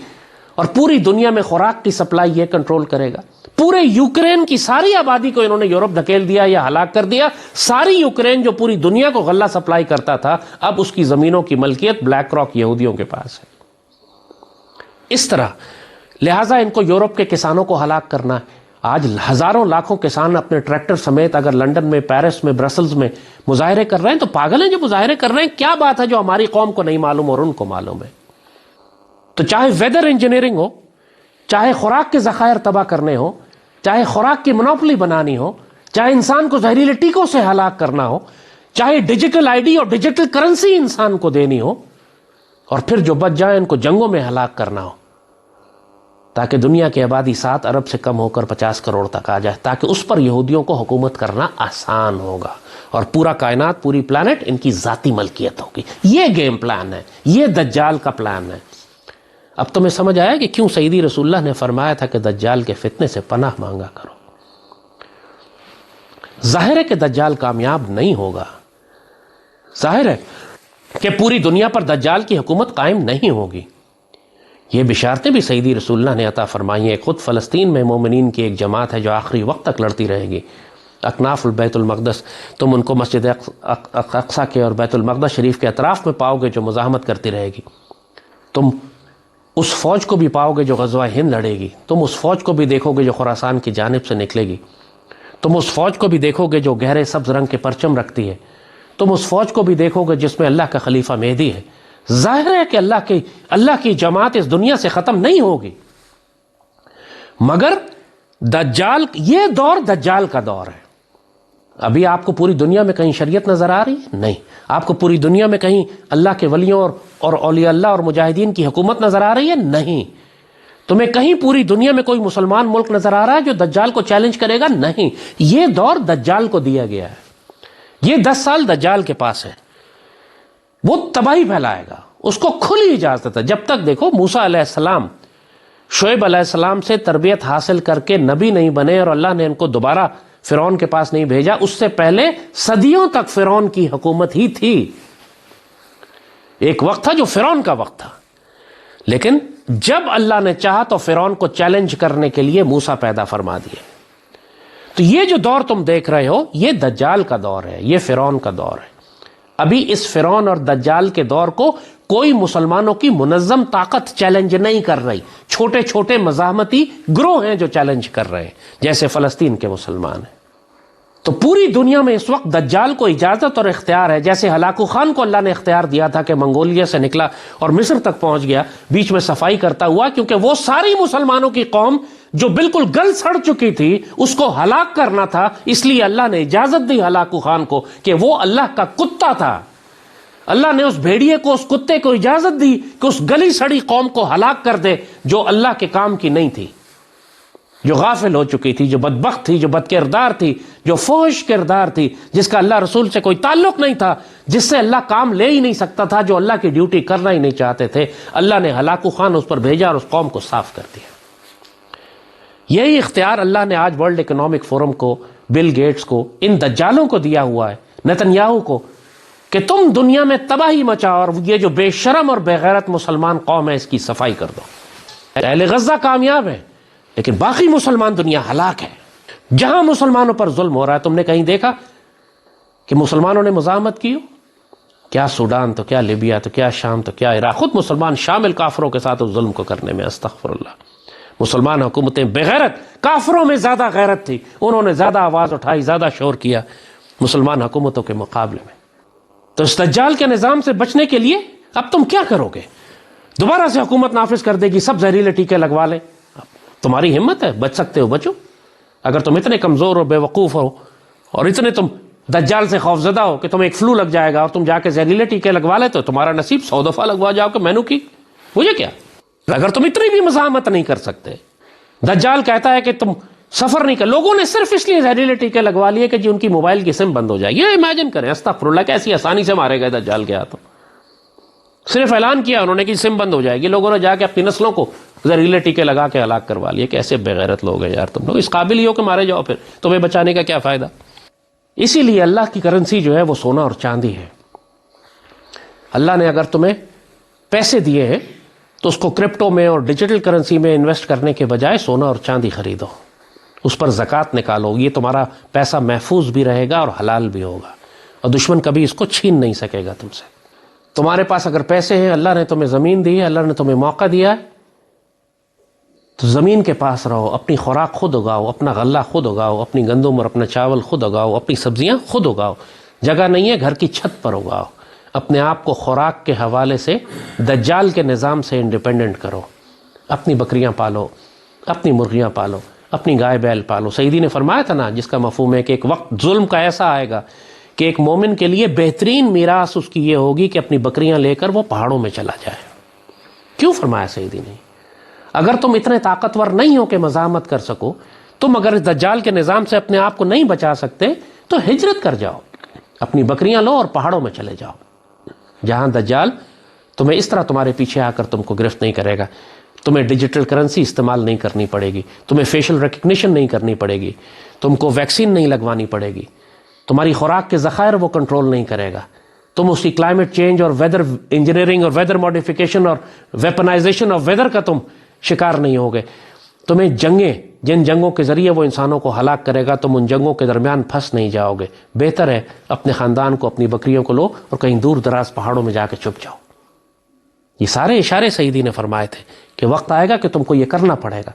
اور پوری دنیا میں خوراک کی سپلائی یہ کنٹرول کرے گا. پورے یوکرین کی ساری آبادی کو انہوں نے یورپ دھکیل دیا یا ہلاک کر دیا. ساری یوکرین جو پوری دنیا کو غلہ سپلائی کرتا تھا, اب اس کی زمینوں کی ملکیت بلیک راک یہودیوں کے پاس ہے. اس طرح لہٰذا ان کو یورپ کے کسانوں کو ہلاک کرنا ہے. آج ہزاروں لاکھوں کسان اپنے ٹریکٹر سمیت اگر لنڈن میں, پیرس میں, برسلز میں مظاہرے کر رہے ہیں تو پاگل ہیں جو مظاہرے کر رہے ہیں. کیا بات ہے جو ہماری قوم کو نہیں معلوم اور ان کو معلوم ہے؟ تو چاہے ویدر انجینئرنگ ہو, چاہے خوراک کے ذخائر تباہ کرنے ہو, چاہے خوراک کی منوپلی بنانی ہو, چاہے انسان کو زہریلے ٹیکوں سے ہلاک کرنا ہو, چاہے ڈیجیٹل آئی ڈی اور ڈیجیٹل کرنسی انسان کو دینی ہو, اور پھر جو بچ جائیں ان کو جنگوں میں ہلاک کرنا ہو تاکہ دنیا کی آبادی 7 ارب سے کم ہو کر 50 کروڑ تک آ جائے, تاکہ اس پر یہودیوں کو حکومت کرنا آسان ہوگا اور پورا کائنات, پوری پلانٹ ان کی ذاتی ملکیت ہوگی. یہ گیم پلان ہے, یہ دجال کا پلان ہے. اب تمہیں سمجھ آیا کہ کیوں سیدی رسول اللہ نے فرمایا تھا کہ دجال کے فتنے سے پناہ مانگا کرو. ظاہر ہے کہ دجال کامیاب نہیں ہوگا, ظاہر ہے کہ پوری دنیا پر دجال کی حکومت قائم نہیں ہوگی. یہ بشارتیں بھی سیدی رسول اللہ نے عطا فرمائی ہیں. خود فلسطین میں مومنین کی ایک جماعت ہے جو آخری وقت تک لڑتی رہے گی. اکناف البیت المقدس, تم ان کو مسجد اقصی کے اور بیت المقدس شریف کے اطراف میں پاؤ گے جو مزاحمت کرتی رہے گی. تم اس فوج کو بھی پاؤ گے جو غزوہ ہند لڑے گی. تم اس فوج کو بھی دیکھو گے جو خراسان کی جانب سے نکلے گی. تم اس فوج کو بھی دیکھو گے جو گہرے سبز رنگ کے پرچم رکھتی ہے. تم اس فوج کو بھی دیکھو گے جس میں اللہ کا خلیفہ مہدی ہے. ظاہر ہے کہ اللہ کی جماعت اس دنیا سے ختم نہیں ہوگی, مگر دجال, یہ دور دجال کا دور ہے. ابھی آپ کو پوری دنیا میں کہیں شریعت نظر آ رہی ہے؟ نہیں. آپ کو پوری دنیا میں کہیں اللہ کے ولیوں اور اولیاء اللہ اور مجاہدین کی حکومت نظر آ رہی ہے؟ نہیں. تمہیں کہیں پوری دنیا میں کوئی مسلمان ملک نظر آ رہا ہے جو دجال کو چیلنج کرے گا؟ نہیں. یہ دور دجال کو دیا گیا ہے. یہ 10 سال دجال کے پاس ہے. وہ تباہی پھیلائے گا, اس کو کھلی اجازت ہے. جب تک دیکھو موسیٰ علیہ السلام شعیب علیہ السلام سے تربیت حاصل کر کے نبی نہیں بنے اور اللہ نے ان کو دوبارہ فرعون کے پاس نہیں بھیجا, اس سے پہلے صدیوں تک فرعون کی حکومت ہی تھی. ایک وقت تھا جو فرعون کا وقت تھا, لیکن جب اللہ نے چاہا تو فرعون کو چیلنج کرنے کے لیے موسیٰ پیدا فرما دیے. تو یہ جو دور تم دیکھ رہے ہو یہ دجال کا دور ہے, یہ فرعون کا دور ہے. ابھی اس فرعون اور دجال کے دور کو کوئی مسلمانوں کی منظم طاقت چیلنج نہیں کر رہی، چھوٹے چھوٹے مزاحمتی گروہ ہیں جو چیلنج کر رہے ہیں، جیسے فلسطین کے مسلمان ہیں۔ تو پوری دنیا میں اس وقت دجال کو اجازت اور اختیار ہے، جیسے ہلاکو خان کو اللہ نے اختیار دیا تھا کہ منگولیا سے نکلا اور مصر تک پہنچ گیا، بیچ میں صفائی کرتا ہوا، کیونکہ وہ ساری مسلمانوں کی قوم جو بالکل گل سڑ چکی تھی اس کو ہلاک کرنا تھا، اس لیے اللہ نے اجازت دی ہلاکو خان کو کہ وہ اللہ کا کتا تھا۔ اللہ نے اس بھیڑیے کو، اس کتے کو اجازت دی کہ اس گلی سڑی قوم کو ہلاک کر دے جو اللہ کے کام کی نہیں تھی، جو غافل ہو چکی تھی، جو بدبخت تھی، جو بد کردار تھی، جو فحش کردار تھی، جس کا اللہ رسول سے کوئی تعلق نہیں تھا، جس سے اللہ کام لے ہی نہیں سکتا تھا، جو اللہ کی ڈیوٹی کرنا ہی نہیں چاہتے تھے۔ اللہ نے ہلاکو خان اس پر بھیجا اور اس قوم کو صاف کر دیا۔ یہی اختیار اللہ نے آج ورلڈ اکنامک فورم کو، بل گیٹس کو، ان دجالوں کو دیا ہوا ہے، نتنیاہو کو، کہ تم دنیا میں تباہی مچاؤ اور یہ جو بے شرم اور بے غیرت مسلمان قوم ہے اس کی صفائی کر دو۔ اہل غزہ کامیاب ہے لیکن باقی مسلمان دنیا ہلاک ہے۔ جہاں مسلمانوں پر ظلم ہو رہا ہے، تم نے کہیں دیکھا کہ مسلمانوں نے مزاحمت کی ہو؟ کیا سوڈان تو کیا لیبیا تو کیا شام تو کیا عراق، خود مسلمان شامل کافروں کے ساتھ اس ظلم کو کرنے میں، استغفر اللہ۔ مسلمان حکومتیں بغیرت، کافروں میں زیادہ غیرت تھی، انہوں نے زیادہ آواز اٹھائی، زیادہ شور کیا مسلمان حکومتوں کے مقابلے میں۔ تو اس دجال کے نظام سے بچنے کے لیے اب تم کیا کرو گے؟ دوبارہ سے حکومت نافذ کر دے گی، سب زہریلے ٹیکے لگوا لیں۔ تمہاری ہمت ہے، بچ سکتے ہو بچو۔ اگر تم اتنے کمزور اور بے وقوف ہو اور اتنے تم دجال سے خوفزدہ ہو کہ تمہیں ایک فلو لگ جائے گا اور تم جا کے زہریلے ٹیکے لگوا لے، تو تمہارا نصیب 100 دفعہ لگوا جاؤ کہ میں نے کی، مجھے کیا۔ اگر تم اتنی بھی مزاحمت نہیں کر سکتے، دجال کہتا ہے کہ تم سفر نہیں کر، لوگوں نے صرف اس لیے زہریلے ٹیکے لگوا لیے کہ جی ان کی موبائل کی سم بند ہو جائے۔ یہ امیجن کریں، استغفر اللہ، کیسی آسانی سے مارے گئے دجال کے ہاتھوں۔ صرف اعلان کیا انہوں نے کہ سم بند ہو جائے گی، لوگوں نے جا کے اپنی نسلوں کو زہریلے ٹیکے لگا کے ہلاک کروا لیے۔ کیسے بے غیرت لوگ ہیں یار تم لوگ، اس قابل ہی ہو کہ مارے جاؤ، پھر تمہیں بچانے کا کیا فائدہ۔ اسی لیے اللہ کی کرنسی جو ہے وہ سونا اور چاندی ہے۔ اللہ نے اگر تمہیں پیسے دیے ہیں تو اس کو کرپٹو میں اور ڈیجیٹل کرنسی میں انویسٹ کرنے کے بجائے سونا اور چاندی خریدو، اس پر زکوٰۃ نکالو، یہ تمہارا پیسہ محفوظ بھی رہے گا اور حلال بھی ہوگا، اور دشمن کبھی اس کو چھین نہیں سکے گا تم سے۔ تمہارے پاس اگر پیسے ہیں، اللہ نے تمہیں زمین دی ہے، اللہ نے تمہیں موقع دیا ہے، تو زمین کے پاس رہو، اپنی خوراک خود اگاؤ، اپنا غلہ خود اگاؤ، اپنی گندم اور اپنا چاول خود اگاؤ، اپنی سبزیاں خود اگاؤ۔ جگہ نہیں ہے، گھر کی چھت پر اگاؤ۔ اپنے آپ کو خوراک کے حوالے سے دجال کے نظام سے انڈیپینڈنٹ کرو۔ اپنی بکریاں پالو، اپنی مرغیاں پالو، اپنی گائے بیل پالو۔ سیدی نے فرمایا تھا نا، جس کا مفہوم ہے کہ ایک وقت ظلم کا ایسا آئے گا کہ ایک مومن کے لیے بہترین میراث اس کی یہ ہوگی کہ اپنی بکریاں لے کر وہ پہاڑوں میں چلا جائے۔ کیوں فرمایا سیدی نے؟ اگر تم اتنے طاقتور نہیں ہو کہ مزاحمت کر سکو، تم اگر اس دجال کے نظام سے اپنے آپ کو نہیں بچا سکتے تو ہجرت کر جاؤ، اپنی بکریاں لو اور پہاڑوں میں چلے جاؤ، جہاں دجال تمہیں اس طرح تمہارے پیچھے آ کر تم کو گرفت نہیں کرے گا۔ تمہیں ڈیجیٹل کرنسی استعمال نہیں کرنی پڑے گی، تمہیں فیشل ریکگنیشن نہیں کرنی پڑے گی، تم کو ویکسین نہیں لگوانی پڑے گی، تمہاری خوراک کے ذخائر وہ کنٹرول نہیں کرے گا، تم اس کی کلائمیٹ چینج اور ویدر انجینئرنگ اور ویدر ماڈیفیکیشن اور ویپنائزیشن آف ویدر کا تم شکار نہیں ہوگے۔ تمہیں جنگیں، جن جنگوں کے ذریعے وہ انسانوں کو ہلاک کرے گا، تم ان جنگوں کے درمیان پھنس نہیں جاؤ گے۔ بہتر ہے اپنے خاندان کو، اپنی بکریوں کو لو اور کہیں دور دراز پہاڑوں میں جا کے چھپ جاؤ۔ یہ سارے اشارے سیدی نے فرمائے تھے کہ وقت آئے گا کہ تم کو یہ کرنا پڑے گا۔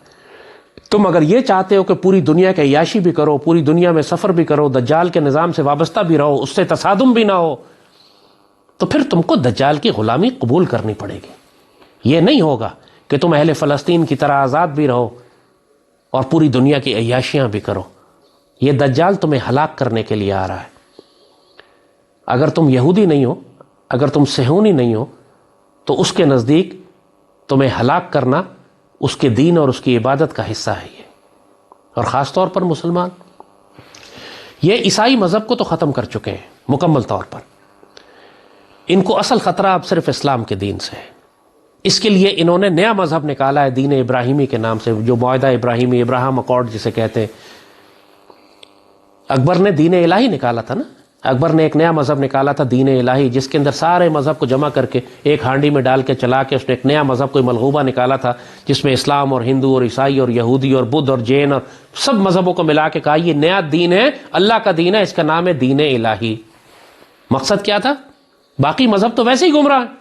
تم اگر یہ چاہتے ہو کہ پوری دنیا کے عیاشی بھی کرو، پوری دنیا میں سفر بھی کرو، دجال کے نظام سے وابستہ بھی رہو، اس سے تصادم بھی نہ ہو، تو پھر تم کو دجال کی غلامی قبول کرنی پڑے گی۔ یہ نہیں ہوگا کہ تم اہل فلسطین کی طرح آزاد بھی رہو اور پوری دنیا کی عیاشیاں بھی کرو۔ یہ دجال تمہیں ہلاک کرنے کے لیے آ رہا ہے۔ اگر تم یہودی نہیں ہو، اگر تم صہیونی نہیں ہو، تو اس کے نزدیک تمہیں ہلاک کرنا اس کے دین اور اس کی عبادت کا حصہ ہے یہ، اور خاص طور پر مسلمان۔ یہ عیسائی مذہب کو تو ختم کر چکے ہیں مکمل طور پر، ان کو اصل خطرہ اب صرف اسلام کے دین سے ہے۔ اس کے لیے انہوں نے نیا مذہب نکالا ہے، دین ابراہیمی کے نام سے، جو معاہدہ ابراہیمی، ابراہم اکارڈ جسے کہتے ہیں۔ اکبر نے دین الہی نکالا تھا نا، اکبر نے ایک نیا مذہب نکالا تھا، دین الہی، جس کے اندر سارے مذہب کو جمع کر کے ایک ہانڈی میں ڈال کے چلا کے اس نے ایک نیا مذہب کوئی ملغوبہ نکالا تھا، جس میں اسلام اور ہندو اور عیسائی اور یہودی اور بدھ اور جین اور سب مذہبوں کو ملا کے کہا یہ نیا دین ہے، اللہ کا دین ہے، اس کا نام ہے دین الہی۔ مقصد کیا تھا؟ باقی مذہب تو ویسے ہی گمراہ ہیں،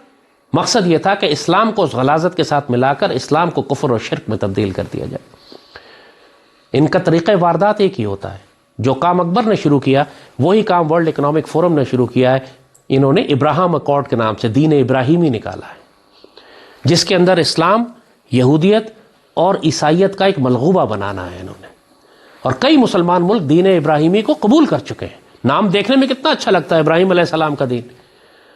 مقصد یہ تھا کہ اسلام کو اس غلاظت کے ساتھ ملا کر اسلام کو کفر اور شرک میں تبدیل کر دیا جائے۔ ان کا طریقہ واردات ایک ہی ہوتا ہے، جو کام اکبر نے شروع کیا وہی کام ورلڈ اکنامک فورم نے شروع کیا ہے۔ انہوں نے ابراہیم اکارڈ کے نام سے دین ابراہیمی نکالا ہے، جس کے اندر اسلام، یہودیت اور عیسائیت کا ایک ملغوبہ بنانا ہے انہوں نے، اور کئی مسلمان ملک دین ابراہیمی کو قبول کر چکے ہیں۔ نام دیکھنے میں کتنا اچھا لگتا ہے، ابراہیم علیہ السلام کا دین۔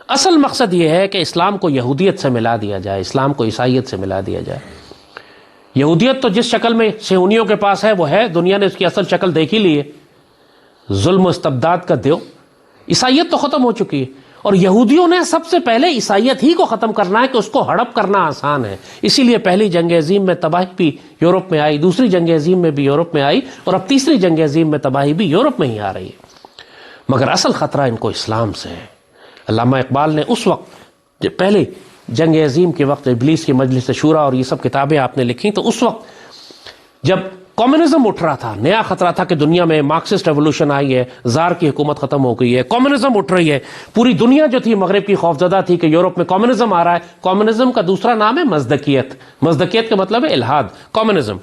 اصل مقصد یہ ہے کہ اسلام کو یہودیت سے ملا دیا جائے، اسلام کو عیسائیت سے ملا دیا جائے۔ یہودیت تو جس شکل میں صہیونیوں کے پاس ہے وہ ہے، دنیا نے اس کی اصل شکل دیکھ ہی لی ہے، ظلم و استبداد کا دیو۔ عیسائیت تو ختم ہو چکی ہے، اور یہودیوں نے سب سے پہلے عیسائیت ہی کو ختم کرنا ہے کہ اس کو ہڑپ کرنا آسان ہے۔ اسی لیے پہلی جنگ عظیم میں تباہی بھی یورپ میں آئی، دوسری جنگ عظیم میں بھی یورپ میں آئی، اور اب تیسری جنگ عظیم میں تباہی بھی یورپ میں ہی آ رہی ہے۔ مگر اصل خطرہ ان کو اسلام سے ہے۔ علامہ اقبال نے اس وقت پہلے جنگ عظیم کے وقت ابلیس کی مجلس شورا اور یہ سب کتابیں آپ نے لکھی، تو اس وقت جب کمیونزم اٹھ رہا تھا، نیا خطرہ تھا کہ دنیا میں مارکسسٹ ریولوشن آئی ہے، زار کی حکومت ختم ہو گئی ہے، کمیونزم اٹھ رہی ہے، پوری دنیا جو تھی مغرب کی خوفزدہ تھی کہ یورپ میں کمیونزم آ رہا ہے۔ کمیونزم کا دوسرا نام ہے مزدکیت، مزدکیت کا مطلب ہے الحاد، کمیونزم۔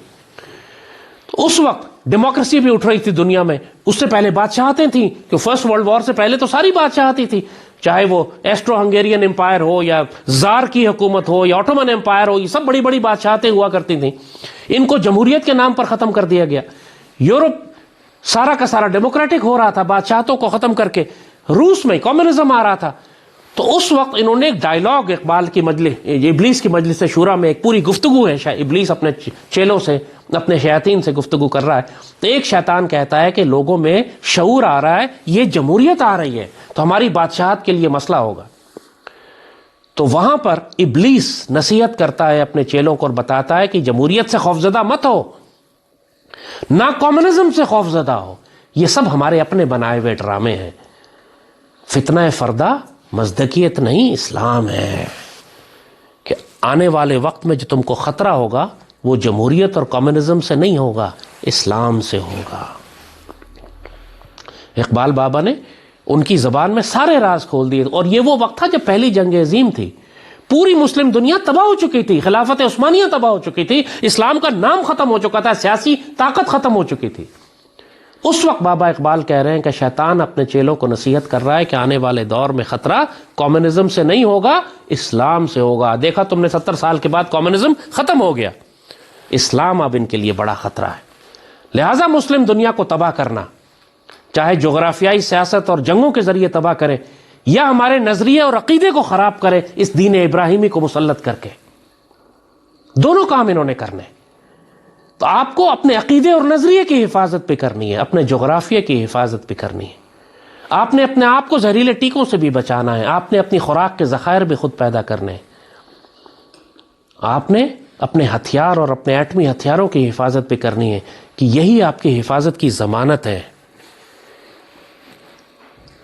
اس وقت ڈیموکریسی بھی اٹھ رہی تھی دنیا میں، اس سے پہلے بادشاہتیں تھیں کہ فرسٹ ورلڈ وار سے پہلے تو ساری بادشاہتی تھی، چاہے وہ ایسٹرو ہنگیرین امپائر ہو یا زار کی حکومت ہو یا آٹومن امپائر ہو، یہ سب بڑی بڑی بادشاہتیں ہوا کرتی تھیں۔ ان کو جمہوریت کے نام پر ختم کر دیا گیا۔ یورپ سارا کا سارا ڈیموکریٹک ہو رہا تھا، بادشاہتوں کو ختم کر کے روس میں کمیونزم آ رہا تھا۔ تو اس وقت انہوں نے ایک ڈائلاگ، اقبال کی مجلس، ابلیس کی مجلس شورا میں ایک پوری گفتگو ہے، ابلیس اپنے چیلوں سے، اپنے شیاطین سے گفتگو کر رہا ہے، تو ایک شیطان کہتا ہے کہ لوگوں میں شعور آ رہا ہے، یہ جمہوریت آ رہی ہے تو ہماری بادشاہت کے لیے مسئلہ ہوگا۔ تو وہاں پر ابلیس نصیحت کرتا ہے اپنے چیلوں کو اور بتاتا ہے کہ جمہوریت سے خوفزدہ مت ہو، نہ کمیونزم سے خوفزدہ ہو، یہ سب ہمارے اپنے بنائے ہوئے ڈرامے ہیں۔ فتنہ فردہ مزدکیت نہیں، اسلام ہے، کہ آنے والے وقت میں جو تم کو خطرہ ہوگا وہ جمہوریت اور کمیونزم سے نہیں ہوگا، اسلام سے ہوگا۔ اقبال بابا نے ان کی زبان میں سارے راز کھول دیے، اور یہ وہ وقت تھا جب پہلی جنگ عظیم تھی، پوری مسلم دنیا تباہ ہو چکی تھی، خلافت عثمانیہ تباہ ہو چکی تھی، اسلام کا نام ختم ہو چکا تھا، سیاسی طاقت ختم ہو چکی تھی۔ اس وقت بابا اقبال کہہ رہے ہیں کہ شیطان اپنے چیلوں کو نصیحت کر رہا ہے کہ آنے والے دور میں خطرہ کمیونزم سے نہیں ہوگا، اسلام سے ہوگا۔ دیکھا تم نے 70 سال کے بعد کمیونزم ختم ہو گیا، اسلام اب ان کے لیے بڑا خطرہ ہے۔ لہٰذا مسلم دنیا کو تباہ کرنا، چاہے جغرافیائی سیاست اور جنگوں کے ذریعے تباہ کرے یا ہمارے نظریے اور عقیدے کو خراب کرے اس دین ابراہیمی کو مسلط کر کے، دونوں کام انہوں نے کرنے۔ تو آپ کو اپنے عقیدے اور نظریے کی حفاظت بھی کرنی ہے، اپنے جغرافیے کی حفاظت بھی کرنی ہے، آپ نے اپنے آپ کو زہریلے ٹیکوں سے بھی بچانا ہے، آپ نے اپنی خوراک کے ذخائر بھی خود پیدا کرنے ہیں، آپ نے اپنے ہتھیار اور اپنے ایٹمی ہتھیاروں کی حفاظت بھی کرنی ہے کہ یہی آپ کی حفاظت کی ضمانت ہے۔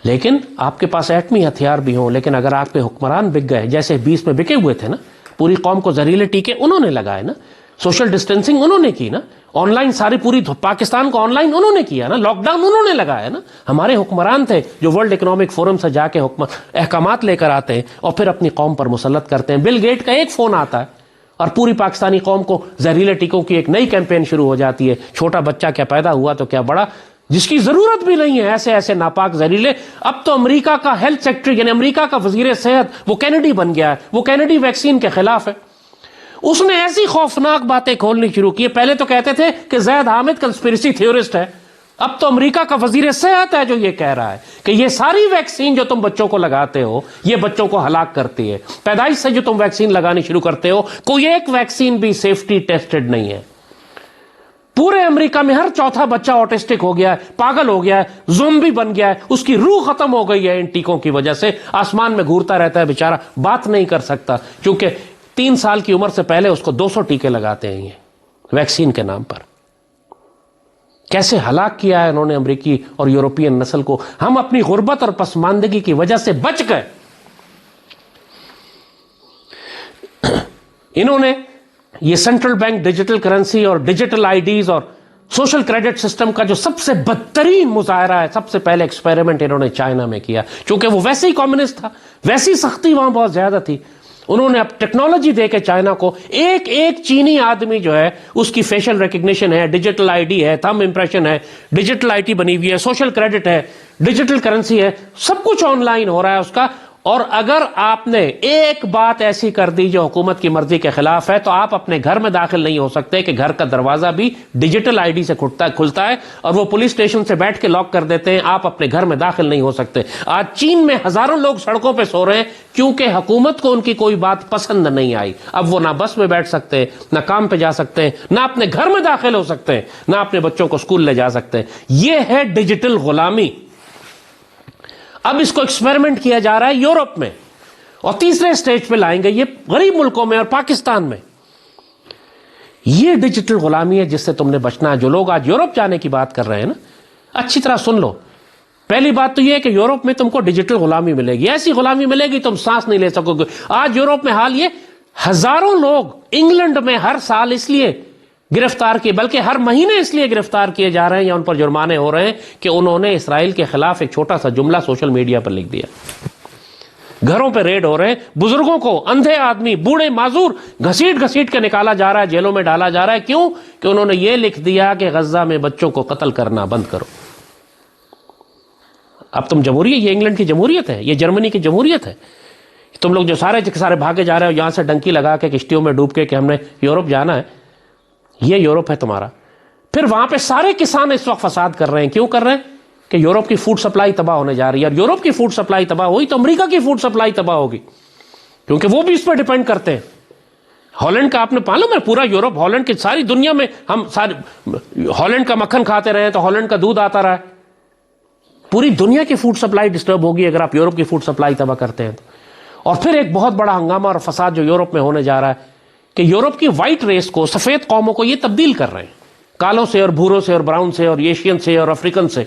لیکن آپ کے پاس ایٹمی ہتھیار بھی ہوں، لیکن اگر آپ کے حکمران بک گئے، جیسے 20 میں بکے ہوئے تھے نا، پوری قوم کو زہریلے ٹیکے انہوں نے لگائے نا، سوشل ڈسٹینسنگ انہوں نے کی نا، آن لائن ساری پوری پاکستان کو آن لائن انہوں نے کیا نا، لاک ڈاؤن انہوں نے لگایا نا۔ ہمارے حکمران تھے جو ورلڈ اکنامک فورم سے جا کے احکامات لے کر آتے ہیں اور پھر اپنی قوم پر مسلط کرتے ہیں۔ بل گیٹ کا ایک فون آتا ہے اور پوری پاکستانی قوم کو زہریلے ٹیکوں کی ایک نئی کیمپین شروع ہو جاتی ہے، چھوٹا بچہ کیا پیدا ہوا تو کیا بڑا، جس کی ضرورت بھی نہیں ہے، ایسے ایسے ناپاک زہریلے۔ اب تو امریکہ کا ہیلتھ سیکٹری یعنی امریکہ کا وزیر صحت وہ کینیڈی بن گیا ہے، وہ کینیڈی ویکسین کے خلاف ہے۔ اس نے ایسی خوفناک باتیں کھولنی شروع کی، پہلے تو کہتے تھے کہ زید حامد کنسپیریسی تھیورسٹ ہے، اب تو امریکہ کا وزیر صحت ہے جو یہ کہہ رہا ہے کہ یہ ساری ویکسین جو تم بچوں کو لگاتے ہو یہ بچوں کو ہلاک کرتی ہے۔ پیدائش سے جو تم ویکسین لگانی شروع کرتے ہو کوئی ایک ویکسین بھی سیفٹی ٹیسٹڈ نہیں ہے۔ پورے امریکہ میں ہر چوتھا بچہ آٹسٹک ہو گیا ہے، پاگل ہو گیا ہے، زومبی بن گیا ہے، اس کی روح ختم ہو گئی ہے ان ٹیکوں کی وجہ سے، آسمان میں گھورتا رہتا ہے بیچارہ، بات نہیں کر سکتا، کیونکہ 3 سال کی عمر سے پہلے اس کو 200 ٹیکے لگاتے ہیں یہ ویکسین کے نام پر۔ کیسے ہلاک کیا ہے انہوں نے امریکی اور یورپین نسل کو۔ ہم اپنی غربت اور پسماندگی کی وجہ سے بچ گئے۔ انہوں نے یہ سینٹرل بینک ڈیجیٹل کرنسی اور ڈیجیٹل آئی ڈیز اور سوشل کریڈٹ سسٹم کا جو سب سے بدترین مظاہرہ ہے، سب سے پہلے ایکسپیریمنٹ انہوں نے چائنا میں کیا، چونکہ وہ ویسے ہی کمیونسٹ تھا، ویسی سختی وہاں بہت زیادہ تھی، انہوں نے اب ٹیکنالوجی دے کے چائنا کو ایک ایک چینی آدمی جو ہے اس کی فیشل ریکگنیشن ہے، ڈیجیٹل آئی ڈی ہے، تھم امپریشن ہے، ڈیجیٹل آئی ٹی بنی ہوئی ہے، سوشل کریڈٹ ہے، ڈیجیٹل کرنسی ہے، سب کچھ آن لائن ہو رہا ہے اس کا. اور اگر آپ نے ایک بات ایسی کر دی جو حکومت کی مرضی کے خلاف ہے تو آپ اپنے گھر میں داخل نہیں ہو سکتے کہ گھر کا دروازہ بھی ڈیجیٹل آئی ڈی سے کھلتا ہے اور وہ پولیس اسٹیشن سے بیٹھ کے لاک کر دیتے ہیں. آپ اپنے گھر میں داخل نہیں ہو سکتے. آج چین میں ہزاروں لوگ سڑکوں پہ سو رہے ہیں کیونکہ حکومت کو ان کی کوئی بات پسند نہیں آئی. اب وہ نہ بس میں بیٹھ سکتے ہیں، نہ کام پہ جا سکتے ہیں، نہ اپنے گھر میں داخل ہو سکتے ہیں، نہ اپنے بچوں کو اسکول لے جا سکتے ہیں. یہ ہے ڈیجیٹل غلامی. اب اس کو ایکسپیریمنٹ کیا جا رہا ہے یورپ میں اور تیسرے سٹیج پہ لائیں گے یہ غریب ملکوں میں اور پاکستان میں. یہ ڈیجیٹل غلامی ہے جس سے تم نے بچنا ہے. جو لوگ آج یورپ جانے کی بات کر رہے ہیں نا، اچھی طرح سن لو. پہلی بات تو یہ ہے کہ یورپ میں تم کو ڈیجیٹل غلامی ملے گی، ایسی غلامی ملے گی تم سانس نہیں لے سکو گے. آج یورپ میں حال یہ، ہزاروں لوگ انگلینڈ میں ہر سال اس لیے گرفتار کیے، بلکہ ہر مہینے اس لیے گرفتار کیے جا رہے ہیں یا ان پر جرمانے ہو رہے ہیں کہ انہوں نے اسرائیل کے خلاف ایک چھوٹا سا جملہ سوشل میڈیا پر لکھ دیا. گھروں پہ ریڈ ہو رہے ہیں، بزرگوں کو، اندھے آدمی، بوڑھے معذور گھسیٹ گھسیٹ کے نکالا جا رہا ہے، جیلوں میں ڈالا جا رہا ہے. کیوں؟ کہ انہوں نے یہ لکھ دیا کہ غزہ میں بچوں کو قتل کرنا بند کرو. اب تم جمہوریت، یہ انگلینڈ کی جمہوریت ہے، یہ جرمنی کی جمہوریت ہے. تم لوگ جو سارے بھاگے جا رہے ہو یہاں سے ڈنکی لگا کے کشتیوں میں ڈوب کے کہ ہم نے یورپ جانا ہے، یہ یورپ ہے تمہارا. پھر وہاں پہ سارے کسان اس وقت فساد کر رہے ہیں. کیوں کر رہے ہیں؟ کہ یورپ کی فوڈ سپلائی تباہ ہونے جا رہی ہے. اور یورپ کی فوڈ سپلائی تباہ ہوئی تو امریکہ کی فوڈ سپلائی تباہ ہوگی، کیونکہ وہ بھی اس پر ڈیپینڈ کرتے ہیں. ہالینڈ کا آپ نے معلوم ہے، پورا یورپ، ہالینڈ کی ساری دنیا میں ہم ہالینڈ کا مکھن کھاتے رہے تو ہالینڈ کا دودھ آتا رہا ہے. پوری دنیا کی فوڈ سپلائی ڈسٹرب ہوگی اگر آپ یورپ کی فوڈ سپلائی تباہ کرتے ہیں تو. اور پھر ایک بہت بڑا ہنگامہ اور فساد جو یورپ میں ہونے جا رہا ہے کہ یورپ کی وائٹ ریس کو، سفید قوموں کو یہ تبدیل کر رہے ہیں، کالوں سے اور بھوروں سے اور براؤن سے اور ایشین سے اور افریقن سے.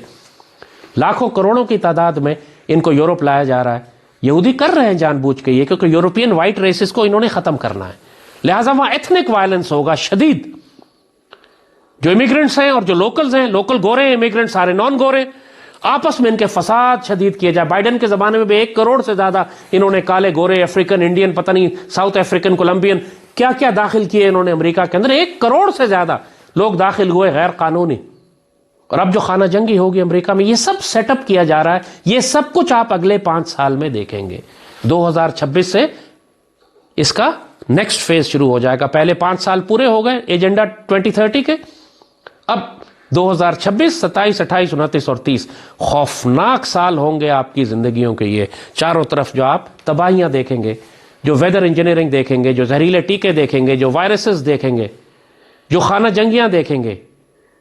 لاکھوں کروڑوں کی تعداد میں ان کو یورپ لایا جا رہا ہے. یہودی کر رہے ہیں جان بوجھ کے یہ، کیونکہ یورپین وائٹ ریسز کو انہوں نے ختم کرنا ہے. لہٰذا وہاں ایتھنک وائلنس ہوگا شدید. جو امیگرنٹس ہیں اور جو لوکلز ہیں، لوکل گورے ہیں، امیگرنٹ سارے نان گورے، آپس میں ان کے فساد شدید کیے جائے. بائیڈن کے زمانے میں بھی 1 کروڑ سے زیادہ انہوں نے کالے گورے، افریقن، انڈین، پتہ نہیں ساؤتھ افریقن، کولمبین، کیا کیا داخل کیے انہوں نے امریکہ کے اندر. 1 کروڑ سے زیادہ لوگ داخل ہوئے غیر قانونی. اور اب جو خانہ جنگی ہوگی امریکہ میں، یہ سب سیٹ اپ کیا جا رہا ہے. یہ سب کچھ آپ اگلے 5 سال میں دیکھیں گے. 2026 سے اس کا نیکسٹ فیز شروع ہو جائے گا. پہلے 5 سال پورے ہو گئے ایجنڈا 2030 کے. اب 2026، 27، 28، 29 اور 30 خوفناک سال ہوں گے آپ کی زندگیوں کے. یہ چاروں طرف جو آپ تباہیاں دیکھیں گے، جو ویدر انجینئرنگ دیکھیں گے، جو زہریلے ٹیکے دیکھیں گے، جو وائرسز دیکھیں گے، جو خانہ جنگیاں دیکھیں گے،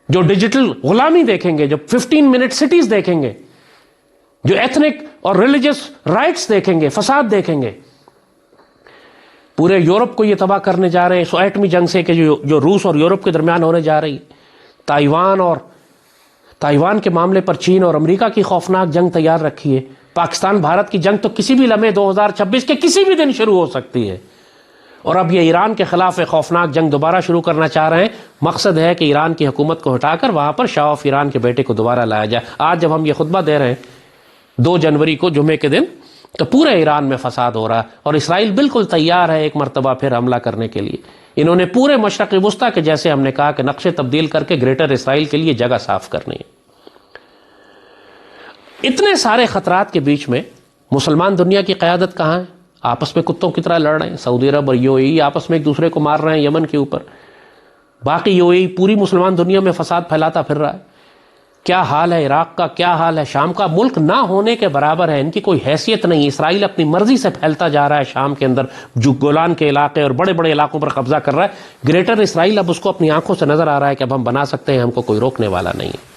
جو ڈیجیٹل غلامی دیکھیں گے، جو 15 منٹ سٹیز دیکھیں گے، جو ایتھنک اور ریلیجس رائٹس دیکھیں گے، فساد دیکھیں گے. پورے یورپ کو یہ تباہ کرنے جا رہے ہیں اس ایٹمی جنگ سے کہ جو روس اور یورپ کے درمیان ہونے جا رہی. تائیوان کے معاملے پر چین اور امریکہ کی خوفناک جنگ تیار رکھی ہے. پاکستان بھارت کی جنگ تو کسی بھی لمحے 2026 کے کسی بھی دن شروع ہو سکتی ہے. اور اب یہ ایران کے خلاف ایک خوفناک جنگ دوبارہ شروع کرنا چاہ رہے ہیں. مقصد ہے کہ ایران کی حکومت کو ہٹا کر وہاں پر شاہ آف ایران کے بیٹے کو دوبارہ لایا جائے. آج جب ہم یہ خطبہ دے رہے ہیں 2 جنوری کو، جمعے کے دن، تو پورے ایران میں فساد ہو رہا ہے اور اسرائیل بالکل تیار ہے ایک مرتبہ پھر حملہ کرنے کے لیے. انہوں نے پورے مشرق وسطیٰ کے، جیسے ہم نے کہا کہ نقشے تبدیل کر کے گریٹر اسرائیل کے لیے جگہ صاف کرنی ہے. اتنے سارے خطرات کے بیچ میں مسلمان دنیا کی قیادت کہاں ہے؟ آپس میں کتوں کی طرح لڑ رہے ہیں. سعودی عرب اور یو اے ای آپس میں ایک دوسرے کو مار رہے ہیں یمن کے اوپر. باقی یو اے ای پوری مسلمان دنیا میں فساد پھیلاتا پھر رہا ہے. کیا حال ہے عراق کا، کیا حال ہے شام کا. ملک نہ ہونے کے برابر ہے، ان کی کوئی حیثیت نہیں. اسرائیل اپنی مرضی سے پھیلتا جا رہا ہے شام کے اندر، جو گولان کے علاقے اور بڑے بڑے علاقوں پر قبضہ کر رہا ہے. گریٹر اسرائیل اب اس کو اپنی آنکھوں سے نظر آ رہا ہے کہ اب ہم بنا سکتے ہیں، ہم کو کوئی روکنے والا نہیں ہے.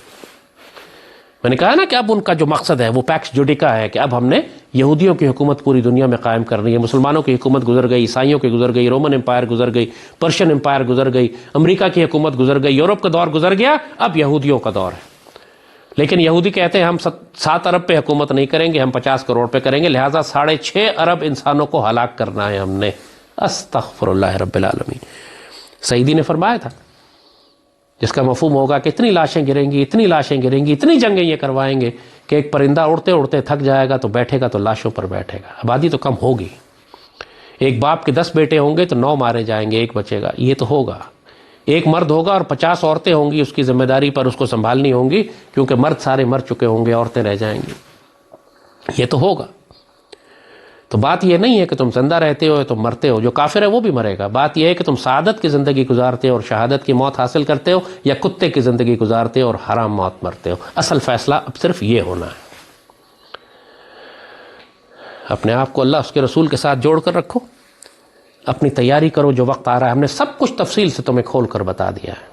میں نے کہا نا کہ اب ان کا جو مقصد ہے وہ پیکس جوڈیکا ہے کہ اب ہم نے یہودیوں کی حکومت پوری دنیا میں قائم کرنی ہے. مسلمانوں کی حکومت گزر گئی، عیسائیوں کی گزر گئی، رومن امپائر گزر گئی، پرشین امپائر گزر گئی، امریکہ کی حکومت گزر گئی، یورپ کا دور گزر گیا، اب یہودیوں کا دور ہے. لیکن یہودی کہتے ہیں ہم 7 ارب پہ حکومت نہیں کریں گے، ہم 50 کروڑ پہ کریں گے، لہٰذا 6.5 ارب انسانوں کو ہلاک کرنا ہے ہم نے. استغفر اللہ رب العالمین. سعیدی نے فرمایا تھا، جس کا مفہوم ہوگا کہ اتنی لاشیں گریں گی، اتنی لاشیں گریں گی، اتنی جنگیں یہ کروائیں گے کہ ایک پرندہ اڑتے اڑتے تھک جائے گا تو بیٹھے گا تو لاشوں پر بیٹھے گا. آبادی تو کم ہوگی. ایک باپ کے 10 بیٹے ہوں گے تو 9 مارے جائیں گے، ایک بچے گا. یہ تو ہوگا. ایک مرد ہوگا اور 50 عورتیں ہوں گی، اس کی ذمہ داری پر اس کو سنبھالنی ہوں گی، کیونکہ مرد سارے مر چکے ہوں گے، عورتیں رہ جائیں گی. یہ تو ہوگا. تو بات یہ نہیں ہے کہ تم زندہ رہتے ہو تم مرتے ہو، جو کافر ہے وہ بھی مرے گا. بات یہ ہے کہ تم سعادت کی زندگی گزارتے ہو اور شہادت کی موت حاصل کرتے ہو، یا کتے کی زندگی گزارتے ہو اور حرام موت مرتے ہو. اصل فیصلہ اب صرف یہ ہونا ہے. اپنے آپ کو اللہ اس کے رسول کے ساتھ جوڑ کر رکھو، اپنی تیاری کرو، جو وقت آ رہا ہے ہم نے سب کچھ تفصیل سے تمہیں کھول کر بتا دیا ہے.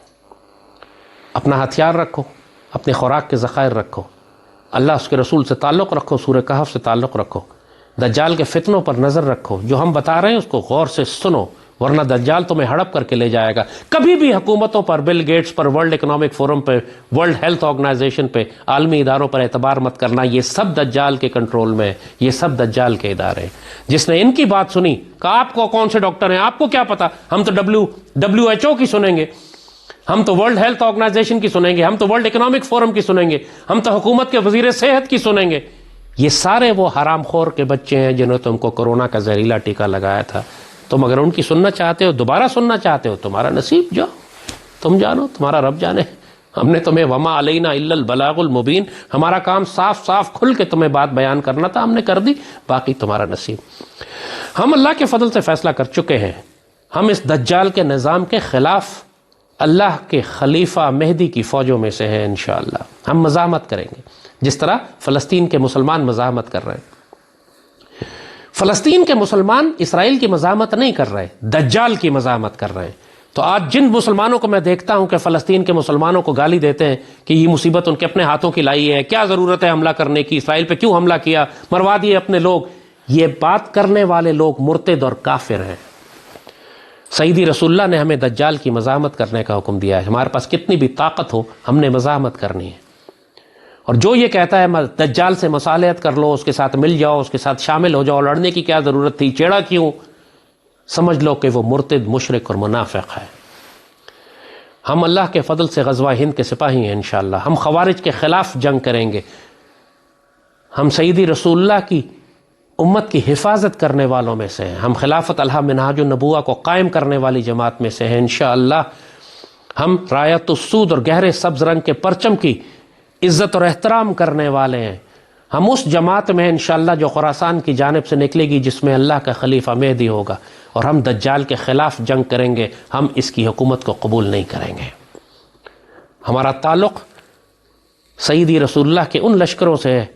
اپنا ہتھیار رکھو، اپنے خوراک کے ذخائر رکھو، اللہ اس کے رسول سے تعلق رکھو، سورہ کہف سے تعلق رکھو، دجال کے فتنوں پر نظر رکھو. جو ہم بتا رہے ہیں اس کو غور سے سنو، ورنہ دجال تمہیں ہڑپ کر کے لے جائے گا. کبھی بھی حکومتوں پر، بل گیٹس پر، ورلڈ اکنامک فورم پہ، ورلڈ ہیلتھ آرگنائزیشن پہ، عالمی اداروں پر اعتبار مت کرنا. یہ سب دجال کے کنٹرول میں، یہ سب دجال کے ادارے. جس نے ان کی بات سنی کہا آپ کو کون سے ڈاکٹر ہیں، آپ کو کیا پتا، ہم تو WHO کی سنیں گے، ہم تو ورلڈ ہیلتھ آرگنائزیشن کی سنیں گے، ہم تو ورلڈ اکنامک فورم کی سنیں گے، ہم تو حکومت کے وزیر صحت کی سنیں گے. یہ سارے وہ حرام خور کے بچے ہیں جنہوں نے تم کو کورونا کا زہریلا ٹیکہ لگایا تھا. تم اگر ان کی سننا چاہتے ہو، دوبارہ سننا چاہتے ہو، تمہارا نصیب، جاؤ، تم جانو، تمہارا رب جانے. ہم نے تمہیں وما علینا الا البلاغ المبین، ہمارا کام صاف صاف کھل کے تمہیں بات بیان کرنا تھا، ہم نے کر دی، باقی تمہارا نصیب. ہم اللہ کے فضل سے فیصلہ کر چکے ہیں. ہم اس دجال کے نظام کے خلاف اللہ کے خلیفہ مہدی کی فوجوں میں سے ہیں انشاءاللہ. ہم مزاحمت کریں گے جس طرح فلسطین کے مسلمان مزاحمت کر رہے ہیں. فلسطین کے مسلمان اسرائیل کی مزاحمت نہیں کر رہے، دجال کی مزاحمت کر رہے ہیں. تو آج جن مسلمانوں کو میں دیکھتا ہوں کہ فلسطین کے مسلمانوں کو گالی دیتے ہیں کہ یہ مصیبت ان کے اپنے ہاتھوں کی لائی ہے، کیا ضرورت ہے حملہ کرنے کی، اسرائیل پہ کیوں حملہ کیا، مروا دیے اپنے لوگ، یہ بات کرنے والے لوگ مرتد اور کافر ہیں. سیدی رسول اللہ نے ہمیں دجال کی مزاحمت کرنے کا حکم دیا ہے. ہمارے پاس کتنی بھی طاقت ہو، ہم نے مزاحمت کرنی ہے. اور جو یہ کہتا ہے دجال سے مصالحت کر لو، اس کے ساتھ مل جاؤ، اس کے ساتھ شامل ہو جاؤ، لڑنے کی کیا ضرورت تھی، چیڑا کیوں، سمجھ لو کہ وہ مرتد، مشرک اور منافق ہے. ہم اللہ کے فضل سے غزوہ ہند کے سپاہی ہیں انشاءاللہ. ہم خوارج کے خلاف جنگ کریں گے. ہم سیدی رسول اللہ کی امت کی حفاظت کرنے والوں میں سے ہیں. ہم خلافت الحق منہاج النبوہ کو قائم کرنے والی جماعت میں سے ہیں انشاءاللہ. ہم رایت السود اور گہرے سبز رنگ کے پرچم کی عزت اور احترام کرنے والے ہیں. ہم اس جماعت میں ہیں انشاءاللہ جو خراسان کی جانب سے نکلے گی، جس میں اللہ کا خلیفہ مہدی ہوگا. اور ہم دجال کے خلاف جنگ کریں گے. ہم اس کی حکومت کو قبول نہیں کریں گے. ہمارا تعلق سیدی رسول اللہ کے ان لشکروں سے ہے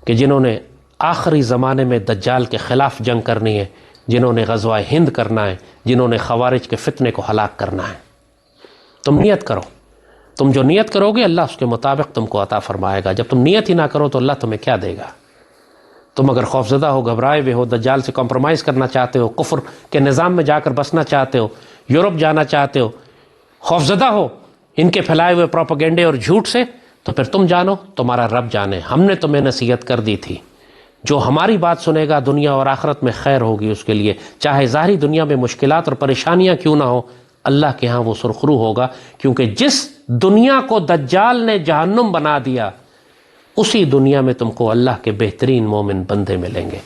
کہ جنہوں نے آخری زمانے میں دجال کے خلاف جنگ کرنی ہے، جنہوں نے غزوہ ہند کرنا ہے، جنہوں نے خوارج کے فتنے کو ہلاک کرنا ہے. تم نیت کرو. تم جو نیت کرو گے اللہ اس کے مطابق تم کو عطا فرمائے گا. جب تم نیت ہی نہ کرو تو اللہ تمہیں کیا دے گا. تم اگر خوفزدہ ہو، گھبرائے ہوئے ہو، دجال سے کمپرومائز کرنا چاہتے ہو، کفر کے نظام میں جا کر بسنا چاہتے ہو، یورپ جانا چاہتے ہو، خوفزدہ ہو ان کے پھیلائے ہوئے پروپیگنڈے اور جھوٹ سے، تو پھر تم جانو، تمہارا رب جانے. ہم نے تمہیں نصیحت کر دی تھی. جو ہماری بات سنے گا دنیا اور آخرت میں خیر ہوگی اس کے لیے، چاہے ظاہری دنیا میں مشکلات اور پریشانیاں کیوں نہ ہو، اللہ کے ہاں وہ سرخرو ہوگا. کیونکہ جس دنیا کو دجال نے جہنم بنا دیا، اسی دنیا میں تم کو اللہ کے بہترین مومن بندے ملیں گے.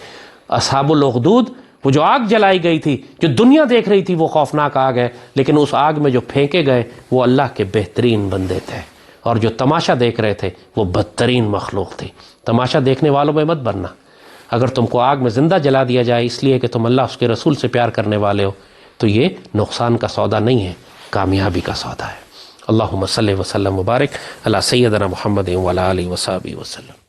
اصحاب الاخدود، وہ جو آگ جلائی گئی تھی، جو دنیا دیکھ رہی تھی وہ خوفناک آگ ہے، لیکن اس آگ میں جو پھینکے گئے وہ اللہ کے بہترین بندے تھے. اور جو تماشا دیکھ رہے تھے وہ بدترین مخلوق تھی. تماشا دیکھنے والوں میں مت بننا. اگر تم کو آگ میں زندہ جلا دیا جائے اس لیے کہ تم اللہ اس کے رسول سے پیار کرنے والے ہو، تو یہ نقصان کا سودا نہیں ہے، کامیابی کا سودا ہے. اللہم صلی وسلم مبارک علی سیدنا محمد وعلی آلہ وصحبہ وسلم.